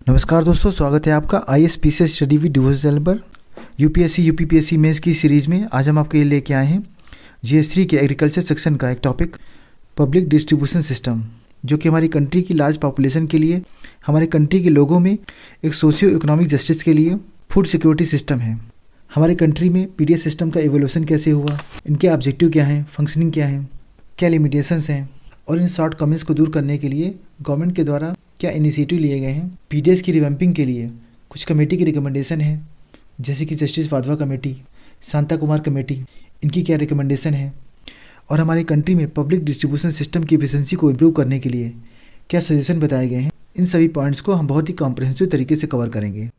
नमस्कार दोस्तों, स्वागत है आपका ISPCS study with devotion channel पर। यूपीएससी यूपीपीएससी मेंस की सीरीज़ में आज हम आपके लिए लेके आए हैं GS3 के एग्रीकल्चर सेक्शन का एक टॉपिक पब्लिक डिस्ट्रीब्यूशन सिस्टम, जो कि हमारी कंट्री की लार्ज पॉपुलेशन के लिए, हमारे कंट्री के लोगों में एक सोशियो इकोनॉमिक जस्टिस के लिए फूड सिक्योरिटी सिस्टम है। हमारे कंट्री में PDS सिस्टम का एवोल्यूशन कैसे हुआ, इनके ऑब्जेक्टिव क्या हैं, फंक्शनिंग क्या है, क्या लिमिटेशंस हैं, और इन शॉर्ट कमिंग्स को दूर करने के लिए गवर्नमेंट के द्वारा क्या इनिशिएटिव लिए गए हैं। PDS की रिवैम्पिंग के लिए कुछ कमेटी की रिकमेंडेशन है, जैसे कि justice Wadhwa committee, Shanta Kumar committee, इनकी क्या रिकमेंडेशन है, और हमारे कंट्री में पब्लिक डिस्ट्रीब्यूशन सिस्टम की एफिशिएंसी को इम्प्रूव करने के लिए क्या सजेशन बताए गए हैं। इन सभी पॉइंट्स को हम बहुत ही कॉम्प्रिहेंसिव तरीके से कवर करेंगे।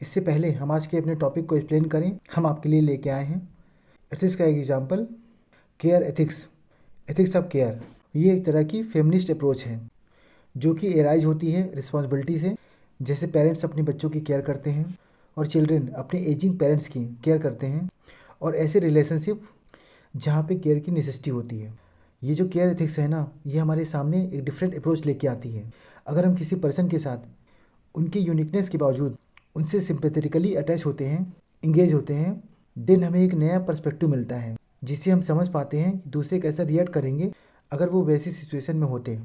इससे पहले हम आज के अपने टॉपिक को एक्सप्लेन करें, हम आपके लिए लेके आए हैं एथिक्स का एक example, care ethics, ethics of care. ये एक तरह की फेमिनिस्ट अप्रोच है जो कि एराइज होती है रिस्पॉन्सिबिलिटी से, जैसे पेरेंट्स अपने बच्चों की केयर करते हैं और चिल्ड्रन अपने एजिंग पेरेंट्स की केयर करते हैं, और ऐसे रिलेशनशिप जहाँ पे केयर की नेसेसिटी होती है। ये जो केयर एथिक्स है ना, ये हमारे सामने एक डिफरेंट अप्रोच लेके आती है। अगर हम किसी पर्सन के साथ उनके यूनिकनेस के बावजूद उनसे सिंपैथेटिकली अटैच होते हैं, इंगेज होते हैं, देन हमें एक नया पर्सपेक्टिव मिलता है, जिससे हम समझ पाते हैं कि दूसरे कैसा रिएक्ट करेंगे अगर वो वैसी सिचुएशन में होते।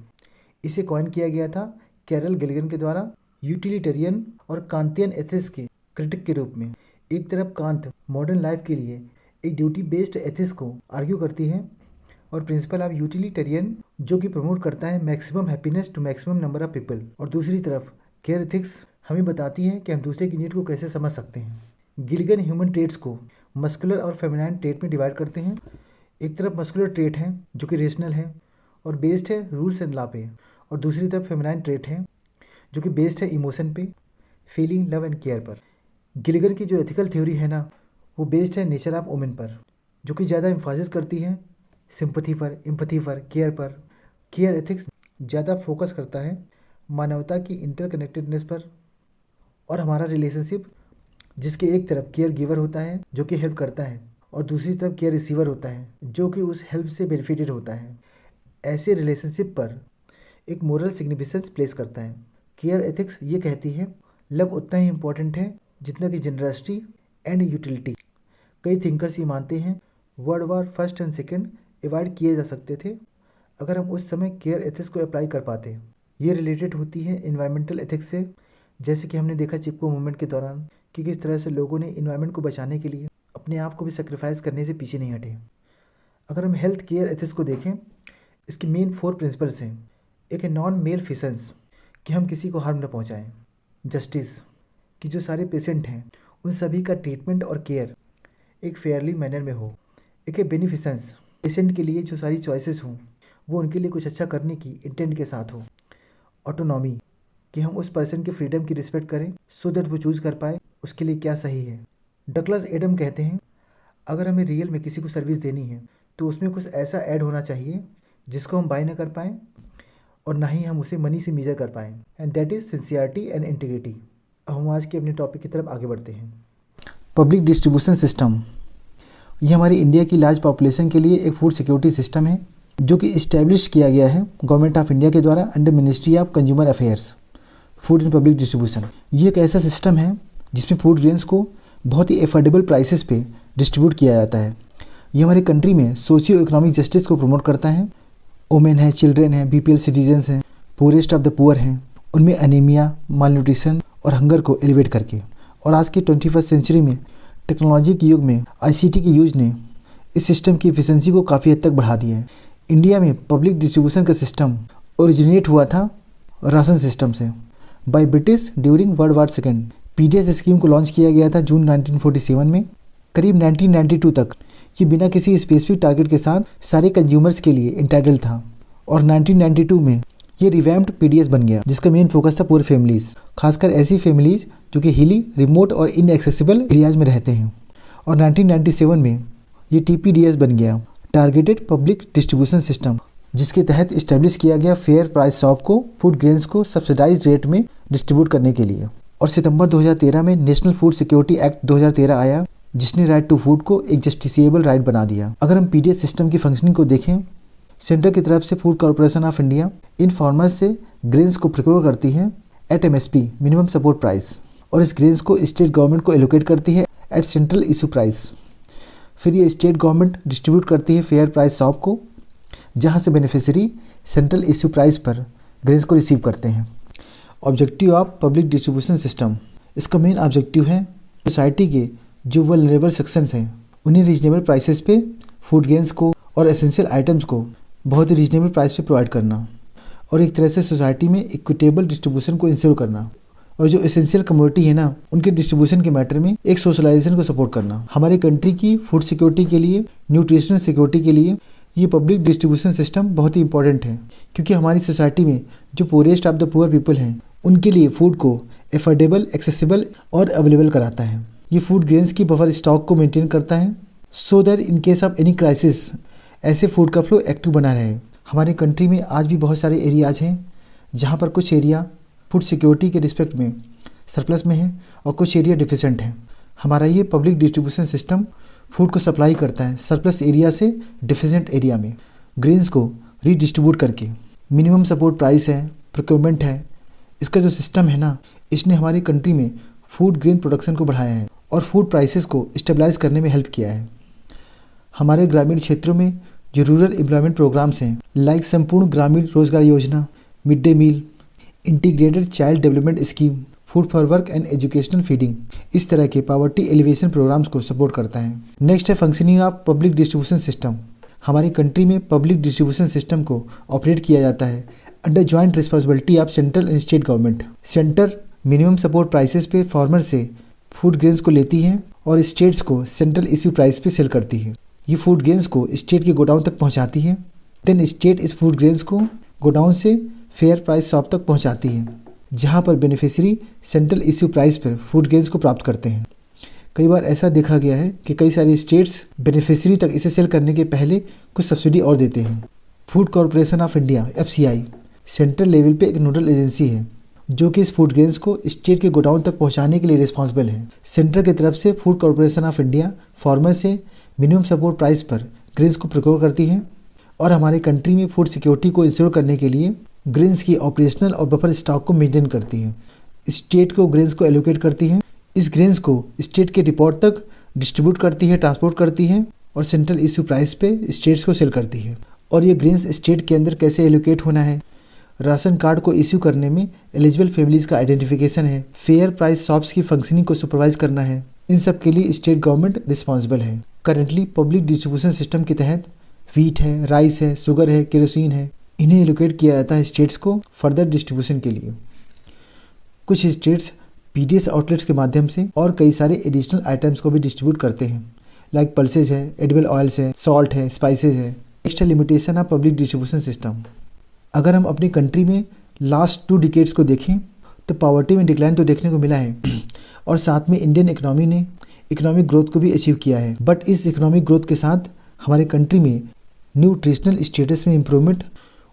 इसे कॉइन किया गया था कैरल गिलिगन के द्वारा यूटिलिटेरियन और कांतियन एथिक्स के क्रिटिक के रूप में। एक तरफ कांत मॉडर्न लाइफ के लिए एक ड्यूटी बेस्ड एथिक्स को आर्ग्यू करती है, और प्रिंसिपल ऑफ यूटिलिटेरियन जो कि प्रमोट करता है maximum happiness to maximum number of people, और दूसरी तरफ केयर एथिक्स हमें बताती है कि हम दूसरे की नीड को कैसे समझ सकते हैं। गिलिगन ह्यूमन ट्रेट्स को मस्कुलर और फेमिनाइन ट्रेट में डिवाइड करते हैं। एक तरफ मस्कुलर ट्रेट है जो कि रेशनल है और बेस्ड है रूल्स एंड लॉ पे, और दूसरी तरफ फेमिनाइन ट्रेट है जो कि बेस्ड है इमोशन पे, फीलिंग, लव एंड केयर पर। गिलिगन की जो एथिकल थ्योरी है ना, वो बेस्ड है नेचर ऑफ वुमेन पर, जो कि ज़्यादा एम्फासिस करती है सिंपथी पर, एम्पैथी पर, केयर पर। केयर एथिक्स ज़्यादा फोकस करता है मानवता की इंटरकनेक्टेडनेस पर, और हमारा रिलेशनशिप जिसके एक तरफ केयर गिवर होता है जो कि हेल्प करता है, और दूसरी तरफ केयर रिसीवर होता है जो कि उस हेल्प से बेनिफिटेड होता है। ऐसे रिलेशनशिप पर एक मोरल सिग्निफिकेंस प्लेस करता है। केयर एथिक्स ये कहती है लव उतना ही इम्पोर्टेंट है जितना कि जनरसिटी एंड यूटिलिटी। कई थिंकर्स ये मानते हैं world war first and second avoid किए जा सकते थे अगर हम उस समय केयर एथिक्स को अप्लाई कर पाते। ये रिलेटेड होती है इन्वायरमेंटल एथिक्स से, जैसे कि हमने देखा चिपको मूवमेंट के दौरान कि किस तरह से लोगों ने इन्वायरमेंट को बचाने के लिए अपने आप को भी सेक्रीफाइस करने से पीछे नहीं हटे। अगर हम हेल्थ केयर एथिक्स को देखें, इसकी मेन 4 प्रिंसिपल्स हैं। एक है नॉन मेल फिशंस, कि हम किसी को हार्म न पहुंचाएं। जस्टिस, कि जो सारे पेशेंट हैं उन सभी का ट्रीटमेंट और केयर एक फेयरली मैनर में हो। एक है बेनिफिसेंस, पेशेंट के लिए जो सारी चॉइसेस हों वो उनके लिए कुछ अच्छा करने की इंटेंट के साथ हो। ऑटोनॉमी, कि हम उस पर्सन के फ्रीडम की रिस्पेक्ट करें सो दैट वो चूज़ कर पाए उसके लिए क्या सही है। डगलस एडम कहते हैं अगर हमें रियल में किसी को सर्विस देनी है तो उसमें कुछ ऐसा ऐड होना चाहिए जिसको हम बाय ना कर पाएँ और ना ही हम उसे मनी से मेजर कर पाएँ, and that is sincerity and integrity. अब हम आज के अपने टॉपिक की तरफ आगे बढ़ते हैं। पब्लिक डिस्ट्रीब्यूशन सिस्टम, ये हमारी इंडिया की लार्ज पॉपुलेशन के लिए एक फूड सिक्योरिटी सिस्टम है जो कि इस्टेब्लिश किया गया है गवर्नमेंट ऑफ इंडिया के द्वारा under ministry of consumer affairs, food and public distribution. ये एक ऐसा सिस्टम है जिसमें फूड ग्रेन्स को बहुत ही एफोर्डेबल प्राइसेस पे डिस्ट्रीब्यूट किया जाता है। ये हमारी कंट्री में सोशियो इकोनॉमिक जस्टिस को प्रमोट करता है। वुमेन है, चिल्ड्रेन है, BPL सिटीजन्स हैं, पुअरेस्ट ऑफ द पुअर हैं, उनमें एनीमिया, मालन्यूट्रिशन और हंगर को एलिवेट करके। और आज की 21st सेंचुरी में टेक्नोलॉजी के युग में ICT के यूज ने इस सिस्टम की एफिशिएंसी को काफ़ी हद तक बढ़ा दिया है। इंडिया में पब्लिक डिस्ट्रीब्यूशन का सिस्टम ओरिजिनेट हुआ था राशन सिस्टम से by British during world war second. PDS scheme को लॉन्च किया गया था जून 1947 में। करीब 1992 तक ये बिना किसी स्पेसिफिक टारगेट के साथ सारे कंज्यूमर्स के लिए इंटाइटल था, और 1992 में ये रिवैम्प्ड PDS बन गया जिसका मेन फोकस था पुअर फैमिलीज़, खासकर ऐसी फैमिलीज़ जो कि हिली, रिमोट और इनएक्सेसिबल एरियाज में रहते हैं। और 1997 में ये TPDS बन गया, टारगेटेड पब्लिक डिस्ट्रीब्यूशन सिस्टम, जिसके तहत इस्टेब्लिश किया गया फेयर प्राइस शॉप को फूड ग्रेन्स को सब्सिडाइज रेट में डिस्ट्रीब्यूट करने के लिए। और सितंबर 2013 में नेशनल फूड सिक्योरिटी एक्ट 2013 आया जिसने राइट टू फूड को एक जस्टिसेबल राइट बना दिया। अगर हम PDS सिस्टम की फंक्शनिंग को देखें, सेंटर की तरफ से फूड कॉर्पोरेशन ऑफ इंडिया इन फार्मर्स से ग्रेन्स को प्रोक्योर करती है at MSP minimum support price, और इस ग्रेन्स को स्टेट गवर्नमेंट को एलोकेट करती है एट सेंट्रल इशू प्राइस। फिर ये स्टेट गवर्नमेंट डिस्ट्रीब्यूट करती है फेयर प्राइस शॉप को, जहाँ से बेनिफिशियरी सेंट्रल इशू प्राइस पर ग्रेन्स को रिसीव करते हैं। Objective of public distribution system, इसका मेन ऑब्जेक्टिव है सोसाइटी के जो वल्नरेबल सेक्शंस हैं उन्हें रीजनेबल प्राइसेस पे फूड ग्रेन्स को और एसेंशियल आइटम्स को बहुत ही रीजनेबल प्राइस पे प्रोवाइड करना, और एक तरह से सोसाइटी में इक्विटेबल डिस्ट्रीब्यूशन को इंश्योर करना, और जो एसेंशियल कमोडिटी है ना उनके डिस्ट्रीब्यूशन के मैटर में एक सोशलाइजेशन को सपोर्ट करना। हमारे कंट्री की फूड सिक्योरिटी के लिए, न्यूट्रिशनल सिक्योरिटी के लिए ये पब्लिक डिस्ट्रीब्यूशन सिस्टम बहुत ही इंपॉर्टेंट है, क्योंकि हमारी सोसाइटी में जो poorest of the poor people हैं उनके लिए फूड को एफोर्डेबल, एक्सेसिबल और अवेलेबल कराता है। ये फूड ग्रेन्स की बफर स्टॉक को मेंटेन करता है so that in case of any crisis ऐसे फूड का फ्लो एक्टिव बना रहे। हमारे कंट्री में आज भी बहुत सारे एरियाज हैं जहाँ पर कुछ एरिया फूड सिक्योरिटी के रिस्पेक्ट में सरप्लस में है और कुछ एरिया डिफिशेंट है। हमारा ये पब्लिक डिस्ट्रीब्यूशन सिस्टम फूड को सप्लाई करता है सरप्लस एरिया से डिफिशेंट एरिया में ग्रेन्स को रीडिस्ट्रीब्यूट करके। मिनिमम सपोर्ट प्राइस है, प्रोक्योरमेंट है, इसका जो सिस्टम है ना इसने हमारी कंट्री में फूड ग्रेन प्रोडक्शन को बढ़ाया है और फूड प्राइसेस को स्टेबलाइज करने में हेल्प किया है। हमारे ग्रामीण क्षेत्रों में जो रूरल एम्प्लॉयमेंट प्रोग्राम्स हैं like Sampoorna Grameen Rozgar Yojana, mid day meal, integrated child development scheme, food for work and educational feeding, इस तरह के पॉवर्टी एलिवेशन प्रोग्राम्स को सपोर्ट करता है। नेक्स्ट है functioning of public distribution system. हमारी कंट्री में पब्लिक डिस्ट्रीब्यूशन सिस्टम को ऑपरेट किया जाता है under joint responsibility of central and state government. Centre minimum support prices पे फार्मर से फूड ग्रेन्स को लेती है और स्टेट्स को सेंट्रल इश्यू प्राइस पे सेल करती है। ये फूड ग्रेन्स को स्टेट के गोडाउन तक पहुंचाती है, देन स्टेट इस फूड ग्रेन्स को गोडाउन से फेयर प्राइस शॉप तक पहुंचाती है, जहां पर बेनिफिशियरी सेंट्रल इश्यू प्राइस पर फूड ग्रेन्स को प्राप्त करते हैं। कई बार ऐसा देखा गया है कि कई सारे स्टेट्स बेनिफिशियरी तक इसे सेल करने के पहले कुछ सब्सिडी और देते हैं। Food corporation of India FCI central level पे एक नोडल एजेंसी है जो कि इस फूड ग्रेन्स को स्टेट के गोडाउन तक पहुंचाने के लिए रिस्पॉन्सिबल है। सेंटर की तरफ से food corporation of India farmer से मिनिमम सपोर्ट प्राइस पर ग्रेन्स को प्रोक्योर करती है और हमारे कंट्री में फूड सिक्योरिटी को इंश्योर करने के लिए ग्रेन्स की ऑपरेशनल और बफर स्टॉक को मेंटेन करती है। स्टेट को ग्रेन्स को एलोकेट करती है, इस ग्रेन्स को स्टेट के डिपोट तक डिस्ट्रीब्यूट करती है, ट्रांसपोर्ट करती है और सेंट्रल इश्यू प्राइस पे स्टेट्स को सेल करती है। और ये ग्रेन्स स्टेट के अंदर कैसे एलोकेट होना है, राशन कार्ड को इश्यू करने में एलिजिबल फैमिलीज़ का आइडेंटिफिकेशन है, फेयर प्राइस शॉप्स की फंक्शनिंग को सुपरवाइज करना है, इन सब के लिए स्टेट गवर्नमेंट रिस्पॉन्सिबल है। करंटली पब्लिक डिस्ट्रीब्यूशन सिस्टम के तहत व्हीट है, राइस है, शुगर है, केरोसिन है, इन्हें एलोकेट किया जाता है स्टेट्स को फर्दर डिस्ट्रीब्यूशन के लिए। कुछ स्टेट्स PDS आउटलेट्स के माध्यम से और कई सारे एडिशनल आइटम्स को भी डिस्ट्रीब्यूट करते हैं, लाइक पल्सेज है, एडिबल ऑयल्स है, सॉल्ट है, स्पाइसेज है। Extra limitation of public distribution system, अगर हम अपनी कंट्री में लास्ट 2 डिकेड्स को देखें तो पॉवर्टी में डिक्लाइन तो देखने को मिला है और साथ में इंडियन इकोनॉमी ने इकोनॉमिक ग्रोथ को भी अचीव किया है। बट इस इकोनॉमिक ग्रोथ के साथ हमारे कंट्री में न्यूट्रिशनल स्टेटस में इम्प्रूवमेंट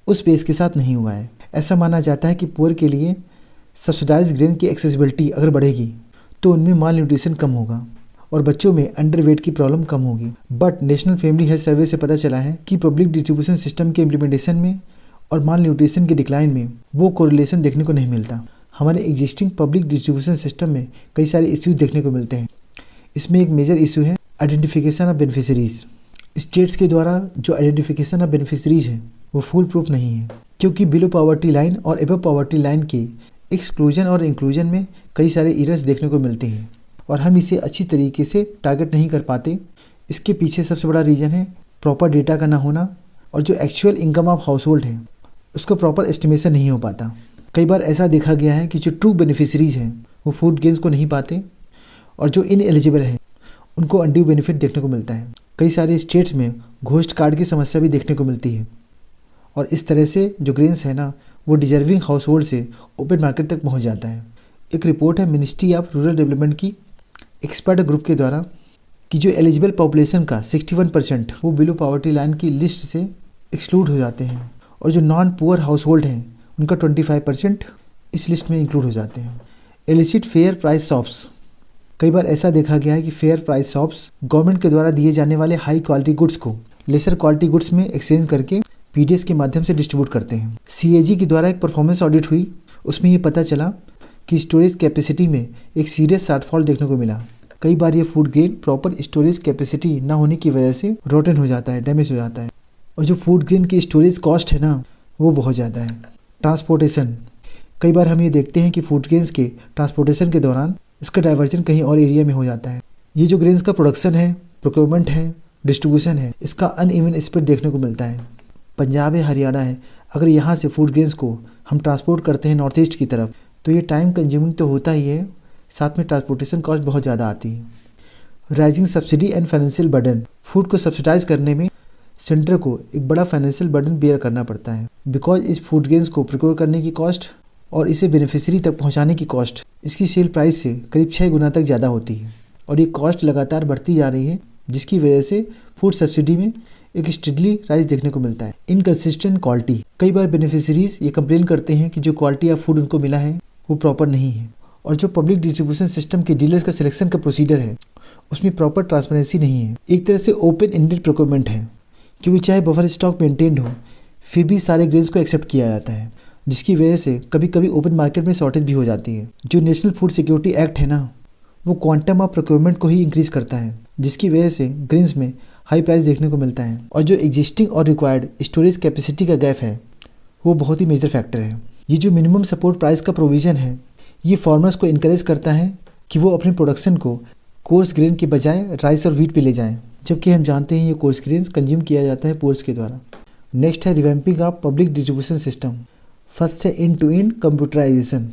उस पेस के साथ नहीं हुआ है। ऐसा माना जाता है कि पुअर के लिए सब्सिडाइज ग्रेन की एक्सेसिबिलिटी अगर बढ़ेगी तो उनमें माल न्यूट्रिशन कम होगा और बच्चों में अंडरवेट की प्रॉब्लम कम होगी। But national family health survey से पता चला है कि पब्लिक डिस्ट्रीब्यूशन सिस्टम के इम्प्लीमेंटेशन में और माल न्यूट्रिशन के डिक्लाइन में वो कोरिलेशन देखने को नहीं मिलता। हमारे एग्जिस्टिंग पब्लिक डिस्ट्रीब्यूशन सिस्टम में कई सारे इश्यूज देखने को मिलते हैं। इसमें एक मेजर इशू है आइडेंटिफिकेशन ऑफ बेनिफिशरीज। स्टेट्स के द्वारा जो आइडेंटिफिकेशन ऑफ बेनिफिशरीज है वो फुल प्रूफ नहीं है, क्योंकि बिलो पॉवर्टी लाइन और एबव पॉवर्टी लाइन के एक्सक्लूजन और इंक्लूजन में कई सारे एरर्स देखने को मिलते हैं और हम इसे अच्छी तरीके से टारगेट नहीं कर पाते। इसके पीछे सबसे बड़ा रीज़न है प्रॉपर डेटा का ना होना और जो actual income of house hold है उसको प्रॉपर एस्टिमेशन नहीं हो पाता। कई बार ऐसा देखा गया है कि जो ट्रू बेनिफिशरीज हैं वो फूड ग्रेन्स को नहीं पाते और जो इनएलिजिबल हैं उनको अनड्यू बेनिफिट देखने को मिलता है। कई सारे स्टेट्स में घोस्ट कार्ड की समस्या भी देखने को मिलती है और इस तरह से जो ग्रेन्स है ना वो डिजर्विंग हाउस होल्ड से ओपन मार्केट तक पहुंच जाता है। एक रिपोर्ट है मिनिस्ट्री ऑफ रूरल डेवलपमेंट की एक्सपर्ट ग्रुप के द्वारा कि जो एलिजिबल पॉपुलेशन का 61% वो बिलो पॉवर्टी लाइन की लिस्ट से एक्सक्लूड हो जाते हैं और जो नॉन पुअर हाउस होल्ड हैं उनका 25% इस लिस्ट में इंक्लूड हो जाते हैं। एलिसिट फेयर प्राइस शॉप्स, कई बार ऐसा देखा गया है कि फेयर प्राइस शॉप्स गवर्नमेंट के द्वारा दिए जाने वाले हाई क्वालिटी गुड्स को लेसर क्वालिटी गुड्स में एक्सचेंज करके PDS के माध्यम से डिस्ट्रीब्यूट करते हैं। CAG के द्वारा एक परफॉर्मेंस ऑडिट हुई, उसमें ये पता चला कि स्टोरेज कैपेसिटी में एक सीरियस शॉर्टफॉल देखने को मिला। कई बार ये food grain proper storage capacity ना होने की वजह से रोटन हो जाता है, डैमेज हो जाता है। और जो फूड ग्रेन की स्टोरेज कॉस्ट है ना, वो बहुत ज़्यादा है। ट्रांसपोर्टेशन, कई बार हम ये देखते हैं कि फूड ग्रेन्स के ट्रांसपोर्टेशन के दौरान इसका डाइवर्जन कहीं और एरिया में हो जाता है। ये जो ग्रेन्स का प्रोडक्शन है, प्रोक्योरमेंट है, डिस्ट्रीब्यूशन है, इसका अनइवन स्प्रेड देखने को मिलता है। पंजाब है, हरियाणा है, अगर यहाँ से फूड ग्रेन्स को हम ट्रांसपोर्ट करते हैं नॉर्थ ईस्ट की तरफ, तो ये टाइम कंज्यूमिंग तो होता ही है, साथ में ट्रांसपोर्टेशन कॉस्ट बहुत ज़्यादा आती है। Rising subsidy and financial burden, food को सब्सिडाइज करने में सेंटर को एक बड़ा फाइनेंशियल बर्डन बेयर करना पड़ता है, बिकॉज इस फूड ग्रेन्स को प्रोक्योर करने की कॉस्ट और इसे बेनिफिशियरी तक पहुंचाने की कॉस्ट इसकी सेल प्राइस से करीब 6 गुना तक ज़्यादा होती है। और ये कॉस्ट लगातार बढ़ती जा रही है, जिसकी वजह से फूड सब्सिडी में एक स्टेडली राइज देखने को मिलता है। इनकंसिस्टेंट क्वालिटी, कई बार बेनिफिशियरीज ये कंप्लेन करते हैं कि जो क्वालिटी ऑफ फूड उनको मिला है वो प्रॉपर नहीं है। और जो पब्लिक डिस्ट्रीब्यूशन सिस्टम के डीलर्स का सिलेक्शन का प्रोसीजर है, उसमें प्रॉपर ट्रांसपेरेंसी नहीं है। एक तरह से ओपन एंडेड प्रोक्योरमेंट है, क्योंकि चाहे बफर स्टॉक मेंटेन्ड हो, फिर भी सारे ग्रेन्स को एक्सेप्ट किया जाता है, जिसकी वजह से कभी कभी ओपन मार्केट में शॉर्टेज भी हो जाती है। जो नेशनल फूड सिक्योरिटी एक्ट है ना, वो क्वांटम ऑफ प्रोक्योरमेंट को ही इंक्रीज करता है, जिसकी वजह से ग्रेन्स में हाई प्राइस देखने को मिलता है। और जो एग्जिस्टिंग और रिक्वायर्ड स्टोरेज कैपेसिटी का गैप है, वो बहुत ही मेजर फैक्टर है। ये जो मिनिमम सपोर्ट प्राइस का प्रोविज़न है, ये फार्मर्स को इनकरेज करता है कि वो अपने प्रोडक्शन को कोर्स ग्रेन के बजाय राइस और वीट पे ले जाएं, जबकि हम जानते हैं ये कोर्स ग्रेन्स कंज्यूम किया जाता है पोर्स के द्वारा। नेक्स्ट है revamping of public distribution system. First है एंड टू एंड कंप्यूटराइजेशन।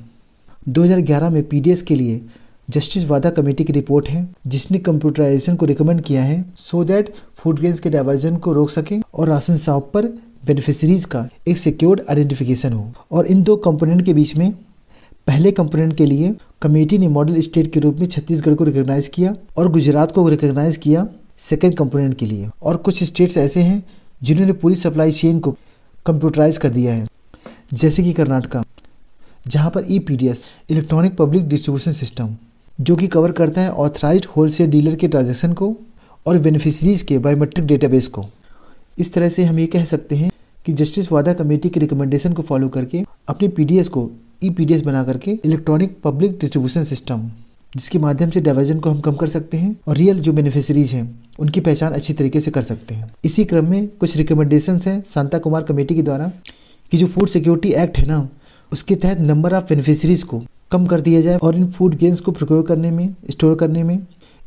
2011 में पीडीएस के लिए जस्टिस वादा कमेटी की रिपोर्ट है, जिसने कंप्यूटराइजेशन को रिकमेंड किया है सो दैट फूड ग्रेन्स के डाइवर्जन को रोक सके और राशन शॉप पर बेनिफिशरीज का एक सिक्योर्ड आइडेंटिफिकेशन हो। और इन दो कंपोनेंट के बीच में पहले कंपोनेंट के लिए कमेटी ने मॉडल स्टेट के रूप में छत्तीसगढ़ को रिकॉग्नाइज किया और गुजरात को रिकॉग्नाइज किया सेकेंड कंपोनेंट के लिए। और कुछ स्टेट्स ऐसे हैं जिन्होंने पूरी सप्लाई चेन को कंप्यूटराइज कर दिया है, जैसे कि कर्नाटका, जहां पर EPDS electronic public distribution system, जो कि कवर करता है ऑथराइज्ड होलसेल डीलर के ट्रांजैक्शन को और बेनिफिशरीज के बायोमेट्रिक डेटाबेस को। इस तरह से हम ये कह सकते हैं कि जस्टिस वादा कमेटी के रिकमेंडेशन को फॉलो करके अपने पीडीएस को ईपीडीएस बना करके इलेक्ट्रॉनिक पब्लिक डिस्ट्रीब्यूशन सिस्टम, जिसके माध्यम से डाइवर्जन को हम कम कर सकते हैं और रियल जो बेनिफिशरीज हैं उनकी पहचान अच्छी तरीके से कर सकते हैं। इसी क्रम में कुछ रिकमेंडेशंस हैं शांता कुमार कमेटी के द्वारा कि जो फूड सिक्योरिटी एक्ट है ना, उसके तहत नंबर ऑफ बेनिफिशरीज को कम कर दिया जाए और इन फूड ग्रेन्स को प्रोक्योर करने में, स्टोर करने में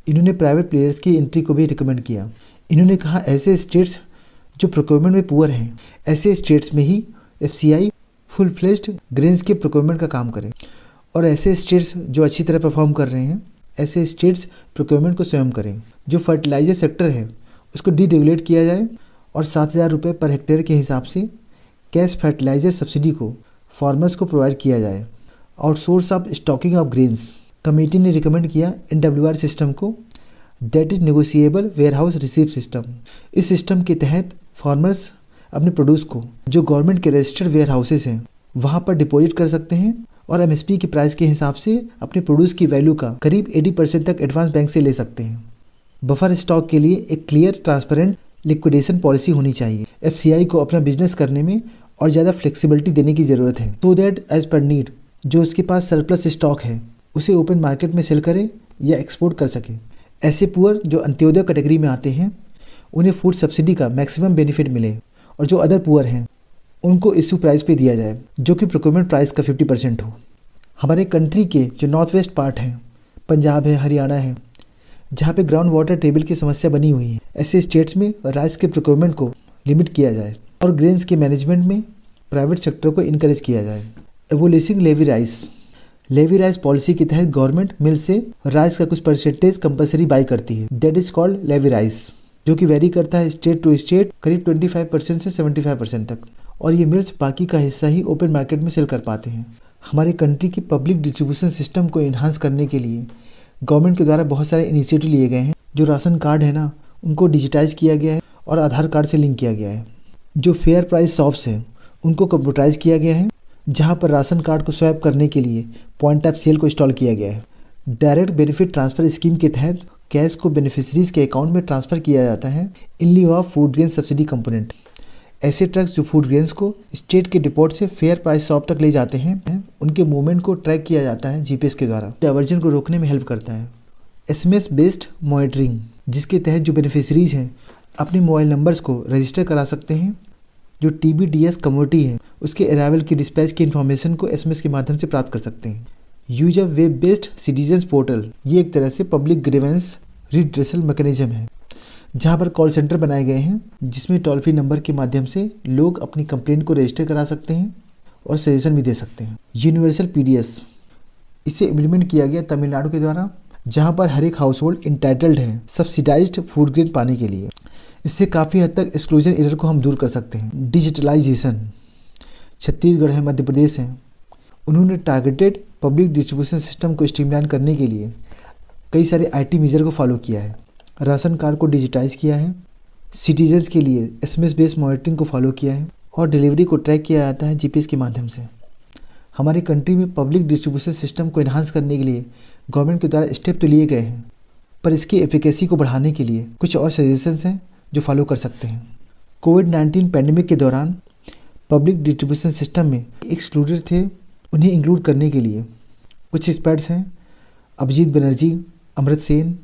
इन्होंने प्राइवेट प्लेयर्स की एंट्री को भी रिकमेंड किया। इन्होंने कहा ऐसे स्टेट्स जो प्रोक्योरमेंट में पुअर हैं, ऐसे स्टेट्स में ही एफसीआई फुल फ्लेज्ड ग्रेन्स के प्रोक्योरमेंट का काम करे, और ऐसे स्टेट्स जो अच्छी तरह परफॉर्म कर रहे हैं, ऐसे स्टेट्स प्रोक्योरमेंट को स्वयं करें। जो फर्टिलाइजर सेक्टर है उसको डीरेगुलेट किया जाए और 7,000 रुपये पर हेक्टेयर के हिसाब से कैश फर्टिलाइजर सब्सिडी को फार्मर्स को प्रोवाइड किया जाए। Outsource of stocking of grains, committee ने रिकमेंड किया NWR सिस्टम को, that is negotiable warehouse receive system. इस सिस्टम के तहत फार्मर्स अपने प्रोड्यूस को जो गवर्नमेंट के रजिस्टर्ड वेयर हाउसेज हैं वहाँ पर डिपॉजिट कर सकते हैं और एमएसपी की प्राइस के हिसाब से अपने प्रोड्यूस की वैल्यू का करीब 80% तक एडवांस बैंक से ले सकते हैं। बफर स्टॉक के लिए एक क्लियर ट्रांसपेरेंट लिक्विडेशन पॉलिसी होनी चाहिए। एफसीआई को अपना बिजनेस करने में और ज़्यादा फ्लेक्सिबिलिटी देने की ज़रूरत है, so that as per need जो उसके पास सरप्लस स्टॉक है उसे ओपन मार्केट में सेल करे या एक्सपोर्ट कर सके। ऐसे पुअर जो अंत्योदय कैटेगरी में आते हैं उन्हें फूड सब्सिडी का मैक्सिमम बेनिफिट मिले, और जो अदर पुअर हैं उनको इशू प्राइस पे दिया जाए जो कि प्रोक्योरमेंट प्राइस का 50% हो। हमारे कंट्री के जो नॉर्थ वेस्ट पार्ट हैं, पंजाब है, हरियाणा है, जहाँ पे ग्राउंड वाटर टेबल की समस्या बनी हुई है, ऐसे स्टेट्स में राइस के प्रोक्योरमेंट को लिमिट किया जाए और ग्रेन्स के मैनेजमेंट में प्राइवेट सेक्टर को इनकरेज किया जाए। एबोलिशिंग लेवी राइस पॉलिसी के तहत गवर्नमेंट मिल से राइस का कुछ परसेंटेज कंपलसरी बाई करती है, that is called levy rice, जो कि वेरी करता है स्टेट टू स्टेट करीब 25% से 75% तक, और ये मिल्स बाकी का हिस्सा ही ओपन मार्केट में सेल कर पाते हैं। हमारी कंट्री की पब्लिक डिस्ट्रीब्यूशन सिस्टम को इन्हांस करने के लिए गवर्नमेंट के द्वारा बहुत सारे इनिशिएटिव लिए गए हैं। जो राशन कार्ड है ना, उनको डिजिटाइज किया गया है और आधार कार्ड से लिंक किया गया है। जो फेयर प्राइस शॉप्स हैं उनको कंप्यूटराइज किया गया है, जहाँ पर राशन कार्ड को स्वैप करने के लिए पॉइंट ऑफ सेल को इंस्टॉल किया गया है। डायरेक्ट बेनिफिट ट्रांसफ़र स्कीम के तहत कैश को बेनिफिशरीज के अकाउंट में ट्रांसफ़र किया जाता है इन लिeu of food grain subsidy component. ऐसे ट्रक्स जो फूड ग्रेन्स को स्टेट के डिपोट से फेयर प्राइस शॉप तक ले जाते हैं, उनके मूवमेंट को ट्रैक किया जाता है जीपीएस के द्वारा। डाइवर्जन को रोकने में हेल्प करता है। एसएमएस बेस्ड मॉनिटरिंग, जिसके तहत जो बेनिफिशरीज हैं अपने मोबाइल नंबर्स को रजिस्टर करा सकते हैं। जो TBDS कम्युनिटी है उसके अराइवल की डिस्पैच की इन्फॉर्मेशन को एसएमएस के माध्यम से प्राप्त कर सकते हैं। Use of web based citizens portal, ये एक तरह से पब्लिक ग्रीवेंस रिड्रेसल मैकेनिज्म है, जहां पर कॉल सेंटर बनाए गए हैं जिसमें टोल फ्री नंबर के माध्यम से लोग अपनी कंप्लेंट को रजिस्टर करा सकते हैं और सजेशन भी दे सकते हैं। यूनिवर्सल PDS, इसे इम्प्लीमेंट किया गया तमिलनाडु के द्वारा, जहां पर हर एक हाउस होल्ड इंटाइटल्ड है सब्सिडाइज्ड फूड ग्रेन पाने के लिए। इससे काफ़ी हद तक एक्सक्लूजन एरर को हम दूर कर सकते हैं। डिजिटलाइजेशन, छत्तीसगढ़ है, मध्य प्रदेश है, उन्होंने टारगेटेड पब्लिक डिस्ट्रीब्यूशन सिस्टम को स्ट्रीमलाइन करने के लिए कई सारे IT मेजर को फॉलो किया है। राशन कार्ड को डिजिटाइज किया है, सिटीजन्स के लिए SMS बेस्ड मॉनिटरिंग को फॉलो किया है और डिलीवरी को ट्रैक किया जाता है GPS के माध्यम से। हमारे कंट्री में पब्लिक डिस्ट्रीब्यूशन सिस्टम को इन्हांस करने के लिए गवर्नमेंट के द्वारा स्टेप तो लिए गए हैं, पर इसकी एफिकेसी को बढ़ाने के लिए कुछ और सजेशंस हैं जो फॉलो कर सकते हैं। कोविड-19 पैंडेमिक के दौरान पब्लिक डिस्ट्रीब्यूशन सिस्टम में एक्सक्लूडेड थे, उन्हें इंक्लूड करने के लिए कुछ एक्सपर्ट्स हैं, अभिजीत बनर्जी, अमृत सेन,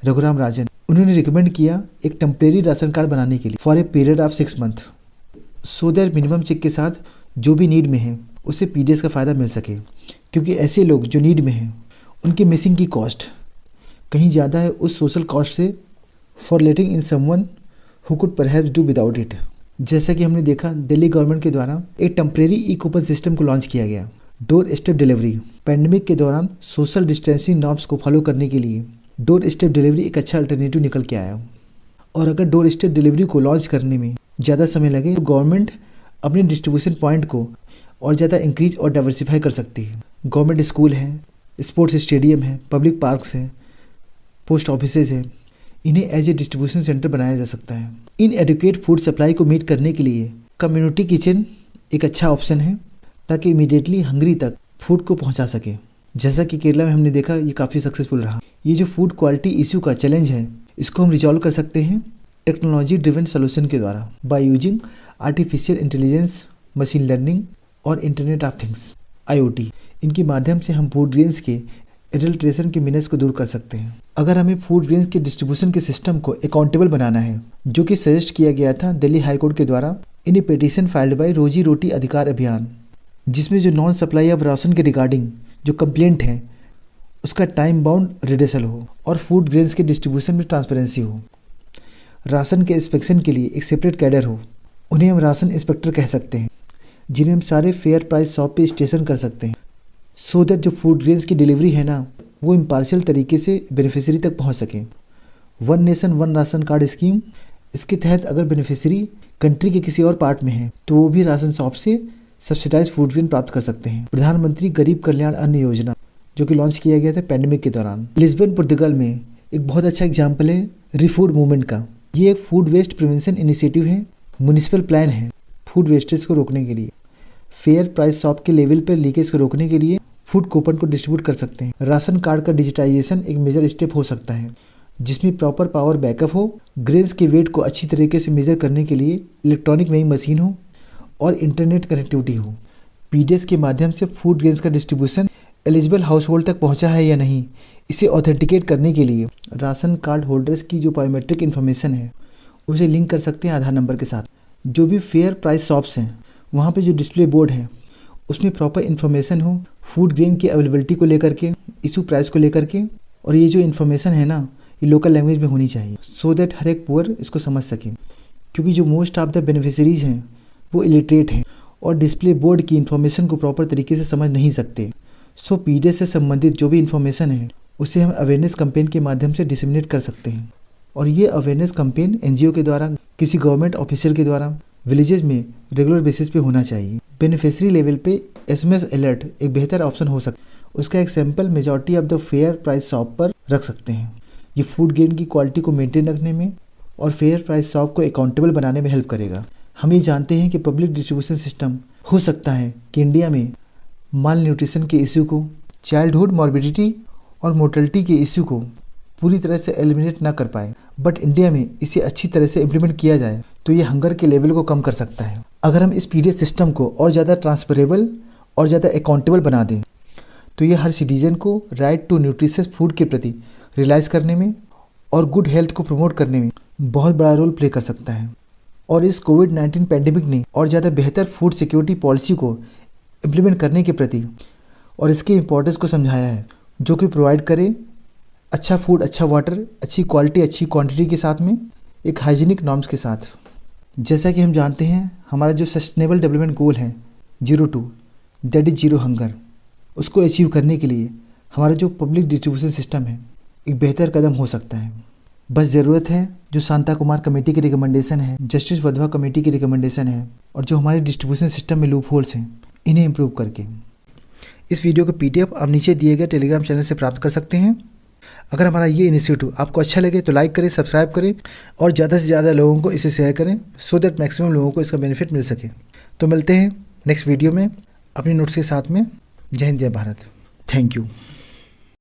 रघुराम राजन। उन्होंने रिकमेंड किया एक टेम्परेरी राशन कार्ड बनाने के लिए for a period of 6 month, so that minimum check के साथ जो भी नीड में है उसे PDS का फ़ायदा मिल सके, क्योंकि ऐसे लोग जो नीड में हैं उनके मिसिंग की कॉस्ट कहीं ज़्यादा है उस सोशल कॉस्ट से for letting in someone who could perhaps do without it. जैसा कि हमने देखा, दिल्ली गवर्नमेंट के द्वारा एक टेम्परेरी ई-कूपन सिस्टम को लॉन्च किया गया। डोर स्टेप डिलीवरी, पैंडेमिक के दौरान सोशल डिस्टेंसिंग नॉर्म्स को फॉलो करने के लिए डोर स्टेप डिलीवरी एक अच्छा अल्टरनेटिव निकल के आया। और अगर डोर स्टेप डिलीवरी को लॉन्च करने में ज़्यादा समय लगे तो गवर्नमेंट अपने डिस्ट्रीब्यूशन पॉइंट को और ज़्यादा इंक्रीज और डाइवर्सिफाई कर सकती है। गवर्नमेंट स्कूल हैं, स्पोर्ट्स स्टेडियम है, पब्लिक पार्क्स हैं, पोस्ट ऑफिसेज हैं, इन्हें एज ए डिस्ट्रीब्यूशन सेंटर बनाया जा सकता है। इन एडुकेट फूड सप्लाई को मीट करने के लिए कम्युनिटी किचन एक अच्छा ऑप्शन है, ताकि इमीडिएटली हंगरी तक फूड को पहुंचा सके। जैसा कि केरला में हमने देखा, ये काफ़ी सक्सेसफुल रहा। ये जो फूड क्वालिटी इशू का चैलेंज है, इसको हम रिजॉल्व कर सकते हैं टेक्नोलॉजी ड्रिवन सोल्यूशन के द्वारा, by using artificial intelligence, machine learning और इंटरनेट ऑफ थिंग्स IoT। इनके माध्यम से हम फूड ग्रेन्स के एडल्ट्रेशन के मिनट्स को दूर कर सकते हैं। अगर हमें फूड ग्रेन्स के डिस्ट्रीब्यूशन के सिस्टम को अकाउंटेबल बनाना है, जो कि सजेस्ट किया गया था दिल्ली हाई कोर्ट के द्वारा इन ए पिटीशन फाइल्ड बाय रोजी रोटी अधिकार अभियान, जिसमें जो नॉन सप्लाई ऑफ राशन के रिगार्डिंग जो कंप्लेंट है उसका टाइम बाउंड रिड्रेसल हो और फूड ग्रेन्स के डिस्ट्रीब्यूशन में ट्रांसपेरेंसी हो। राशन के इंस्पेक्शन के लिए एक सेपरेट कैडर हो, उन्हें हम राशन इंस्पेक्टर कह सकते हैं, जिन्हें हम सारे फेयर प्राइस शॉप पे स्टेशन कर सकते हैं, सो दैट जो फूड ग्रेन्स की डिलीवरी है ना, वो इम्पार्शियल तरीके से बेनिफिशियरी तक पहुंच सके। One nation one ration card scheme, इसके तहत अगर बेनिफिशियरी कंट्री के किसी और पार्ट में है तो वो भी राशन शॉप से सब्सिडाइज फूड ग्रेन प्राप्त कर सकते हैं। प्रधानमंत्री गरीब कल्याण अन्न योजना, जो कि लॉन्च किया गया था पैंडेमिक के दौरान, लिस्बन पुर्तगाल में एक बहुत अच्छा एग्जाम्पल है रिफूड मूवमेंट का। ये एक फूड वेस्ट प्रिवेंशन इनिशिएटिव है, म्युनिसिपल प्लान है फूड वेस्टेज को रोकने के लिए। फेयर प्राइस शॉप के लेवल पर लीकेज को रोकने के लिए फूड कूपन को डिस्ट्रीब्यूट कर सकते हैं। राशन कार्ड का डिजिटाइजेशन एक मेजर स्टेप हो सकता है, जिसमें प्रॉपर पावर बैकअप हो, ग्रेन्स के वेट को अच्छी तरीके से मेजर करने के लिए इलेक्ट्रॉनिक वेइंग मशीन हो और इंटरनेट कनेक्टिविटी हो। PDS के माध्यम से फूड ग्रेन्स का डिस्ट्रीब्यूशन एलिजिबल हाउस होल्ड तक पहुंचा है या नहीं, इसे ऑथेंटिकेट करने के लिए राशन कार्ड होल्डर्स की जो बायोमेट्रिक इन्फॉर्मेशन है उसे लिंक कर सकते हैं आधार नंबर के साथ। जो भी फेयर प्राइस शॉप्स हैं वहाँ पे जो डिस्प्ले बोर्ड है उसमें प्रॉपर इन्फॉर्मेशन हो फूड ग्रेन की अवेलेबिलिटी को लेकर के, इशू प्राइस को लेकर के, और ये जो इन्फॉर्मेशन है ना, ये लोकल लैंग्वेज में होनी चाहिए, सो दैट हर एक पुअर इसको समझ सके। क्योंकि जो मोस्ट ऑफ द बेनिफिशरीज हैं वो इलिटरेट हैं और डिस्प्ले बोर्ड की इन्फॉर्मेशन को प्रॉपर तरीके से समझ नहीं सकते। सो PDS से संबंधित जो भी इन्फॉर्मेशन है उसे हम अवेयरनेस कैंपेन के माध्यम से डिसेमिनेट कर सकते हैं। और ये अवेयरनेस कैंपेन NGO के द्वारा, किसी गवर्नमेंट ऑफिशियल के द्वारा विलेजेस में रेगुलर बेसिस पे होना चाहिए। बेनिफिशरी लेवल पे SMS अलर्ट एक बेहतर ऑप्शन हो सकता है। उसका एक sample majority of the fair price shop पर रख सकते हैं। ये फूड ग्रेन की क्वालिटी को मेंटेन रखने में और फेयर प्राइस शॉप को अकाउंटेबल बनाने में हेल्प करेगा। हम ये जानते हैं कि पब्लिक डिस्ट्रीब्यूशन सिस्टम हो सकता है कि इंडिया में माल न्यूट्रिशन के इश्यू को, चाइल्डहुड मॉर्बिडिटी और मोर्टलिटी के इश्यू को पूरी तरह से एलिमिनेट ना कर पाए, बट इंडिया में इसे अच्छी तरह से इम्प्लीमेंट किया जाए तो ये हंगर के लेवल को कम कर सकता है। अगर हम इस पीडीएस सिस्टम को और ज़्यादा ट्रांसफरेबल और ज़्यादा अकाउंटेबल बना दें तो ये हर सिटीजन को राइट टू न्यूट्रिशियस फूड के प्रति रियलाइज़ करने में और गुड हेल्थ को प्रमोट करने में बहुत बड़ा रोल प्ले कर सकता है। और इस कोविड-19 पैंडेमिक ने और ज़्यादा बेहतर फूड सिक्योरिटी पॉलिसी को इम्प्लीमेंट करने के प्रति और इसके इम्पोर्टेंस को समझाया है, जो कि प्रोवाइड करे अच्छा फूड, अच्छा वाटर, अच्छी क्वालिटी, अच्छी क्वांटिटी के साथ में एक हाइजीनिक नॉर्म्स के साथ। जैसा कि हम जानते हैं हमारा जो सस्टेनेबल डेवलपमेंट गोल है 02 दैट इज़ जीरो हंगर, उसको अचीव करने के लिए हमारा जो पब्लिक डिस्ट्रीब्यूशन सिस्टम है एक बेहतर कदम हो सकता है। बस ज़रूरत है जो शांता कुमार कमेटी की रिकमेंडेशन है, जस्टिस वधवा कमेटी की रिकमेंडेशन है और जो हमारे डिस्ट्रीब्यूशन सिस्टम में लूप होल्स हैं इन्हें इम्प्रूव करके। इस वीडियो का PDF आप नीचे दिए गए टेलीग्राम चैनल से प्राप्त कर सकते हैं। अगर हमारा ये इनिशिएटिव आपको अच्छा लगे तो लाइक करें, सब्सक्राइब करें और ज़्यादा से ज़्यादा लोगों को इसे शेयर करें सो दैट मैक्सिमम लोगों को इसका बेनिफिट मिल सके। तो मिलते हैं नेक्स्ट वीडियो में अपनी नोट्स के साथ में। जय हिंद, जय भारत। Thank you.